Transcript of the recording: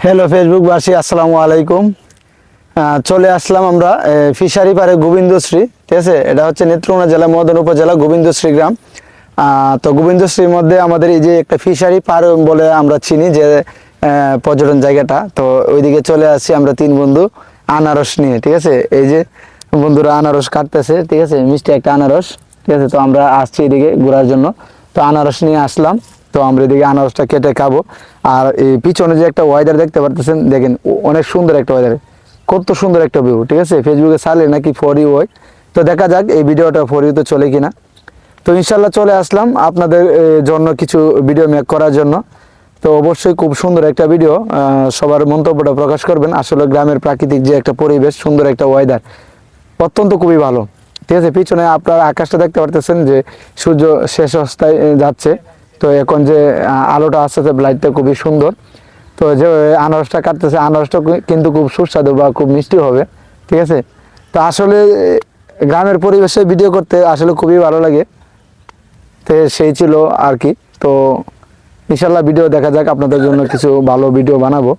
Hello ফেসবুকবাসী, আসসালামু আলাইকুম। চলে আসলাম আমরা ফিশারি পাড়ে গোবিন্দশ্রী, ঠিক আছে। এটা হচ্ছে নেত্রকোনা জেলা মদন উপজেলা গোবিন্দশ্রী গ্রাম। তো গোবিন্দশ্রীর মধ্যে আমাদের এই যে একটা ফিশারি পাড় বলে আমরা চিনি যে পর্যটন জায়গাটা, তো ওইদিকে চলে আসছি আমরা তিন বন্ধু আনারস নিয়ে, ঠিক আছে। এই যে বন্ধুরা আনারস কাটতেছে, ঠিক আছে, মিষ্টি একটা আনারস, ঠিক আছে। তো আমরা আসছি এদিকে ঘোরার জন্য, তো আনারস নিয়ে আসলাম। তো আমরা এদিকে আনারসটা কেটে খাবো। আর এই পিছনে যে একটা ওয়েদার দেখতে পারতেছেন, দেখেন অনেক সুন্দর একটা ওয়েদার, কত সুন্দর একটা ভিউ, ঠিক আছে। ফেসবুকে ছাড়লে নাকি ফর ইউ হয়, তো দেখা যাক এই ভিডিওটা ফর ইউতে চলে কিনা। তো ইনশাল্লাহ চলে আসলাম আপনাদের জন্য কিছু ভিডিও মেক করার জন্য। তো অবশ্যই খুব সুন্দর একটা ভিডিও, সবার মন্তব্যটা প্রকাশ করবেন। আসলে গ্রামের প্রাকৃতিক যে একটা পরিবেশ, সুন্দর একটা ওয়েদার, অত্যন্ত খুবই ভালো, ঠিক আছে। পিছনে আপনারা আকাশটা দেখতে পারতেছেন যে সূর্য শেষ অবস্থায় যাচ্ছে। তো এখন যে আলোটা আসছে, লাইটটা খুবই সুন্দর। তো যে আনারসটা কাটতেছে, আনারসটা কিন্তু খুব সুস্বাদু বা খুব মিষ্টি হবে, ঠিক আছে। তো আসলে গ্রামের পরিবেশে ভিডিও করতে আসলে খুবই ভালো লাগে। তো সেই ছিল আর কি। তো ইনশাল্লাহ ভিডিও দেখা যাক, আপনাদের জন্য কিছু ভালো ভিডিও বানাবো।